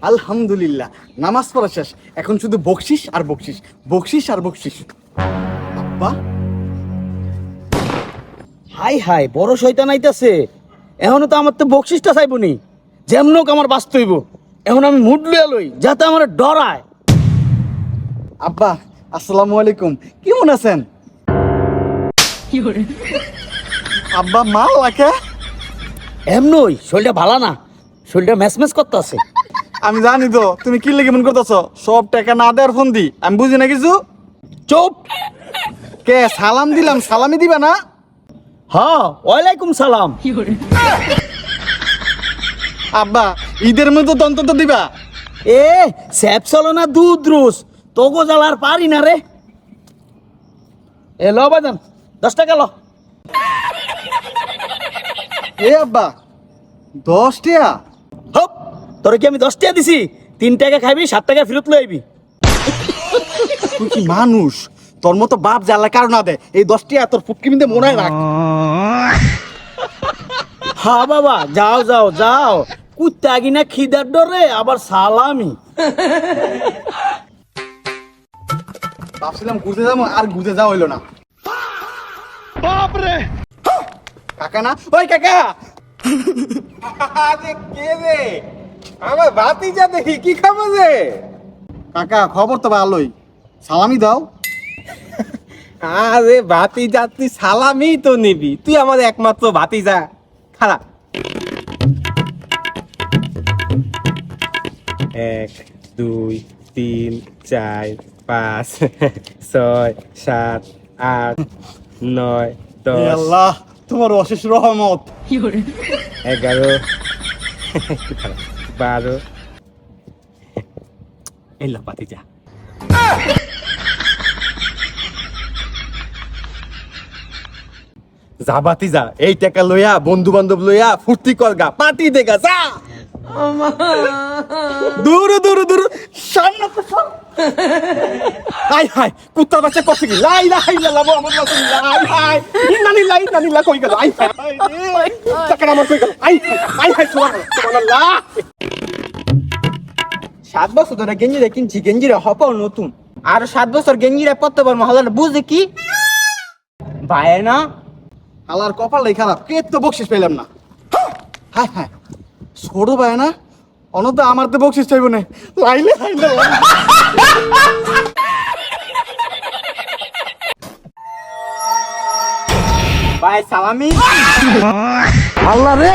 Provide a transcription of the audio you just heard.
আলহামদুলিল্লাহ, নামাজ পড়া শেষ, এখন শুধু বকশিস আর বকশিস, বকশিস আর বকশিস। আব্বা, হাই হাই, বড় শয়তান আইতাছে। এখনো তো আমার তো বকশিসটা চাইবনি, যেমন হোক আমার বাঁচতে হইব। এখন আমি মুড লইয়া লই যাতে আমার ডরায়। আব্বা আসসালামু আলাইকুম, কেমন আছেন? আব্বা মা লাগে এমনই শরীরটা ভালো না, শরীরটা ম্যাচ ম্যাচ করতে আছে। আমি জানি তো তুমি কি লেগে মন করতেছ, সব টাকা না দেওয়ার ফোন দি, আমি বুঝি না কিছু। চুপ। কে সালাম দিলাম, সালামি দিবা না? হ্যাঁ, ওয়ালাইকুম সালাম। আব্বা ঈদের মধ্যে তো অন্তত দিবা। এ স্যাপ চলো না, দুধ রুস তোগো জ্বালার পারি না রে। এ লো বাজান, 10 টাকা লো। এ আব্বা 10 টাকা? হপ, তোরে কি আমি 10 টাকা দিছি? 3 টাকা খাইবি, 7 টাকা ফেরত লই আইবি। তুই কি মানুষ? তোর মতো বাপ জ্বালা কারো না দে, এই 10 টাকা তোর ফুটকি মিন্দে মনে রাখ। হ্যাঁ বাবা, যাও যাও যাও, কুত্তা গিনা খিদার ডরে আবার সালামি। ভাবছিলাম ঘুরতে যাবো, আর ঘুরতে যাওয়া হইলো না। বাপরে কাকা না, ওই কাকা। আরে কে রে? আমার ভাতিজা দেখি, কি খাবো রে? কাকা খবর তো ভালোই, সালামি দাও। আরে ভাতিজা, তুই সালামি তো নিবি, তুই আমার একমাত্র ভাতিজা। খারাপ 1 2 3 4 5 6 7 8 9 হে 10 আল্লাহ, তোমার অশেষ রহমত। 11 12 এলো ভাতিজা। যা ভাতিজা, এই টাকা লইয়া বন্ধু বান্ধব লইয়া ফুর্তি করগা, পার্টি দেগা যা। দূর দূর দূর, সামনে তো সর। হাই হাই, কুত্তা বাচ্চা কষ্ট কি, লাই লাই লাবো আমার কাছে, লাই হাই নানি লা কই গেল, আই হাই টাকা আমার কই গেল, আই হাই সুবহানাল্লাহ। 7 বছর ধরে গেঞ্জিরা কিনছি, গেঞ্জিরা হপাও নতুন। আর 7 বছর গেঞ্জিরা পরতে পারবো, হলো না, বুঝে কি ভাই না। আল্লাহর কপালটাই খারাপ, কে তো বকশিস পেলাম না। হাই হাই, ছোট ভাই না, অনত আমার তো বকশিস চাইব না, লাইলে লাইলে। ভাই সালামি। আল্লাহ রে।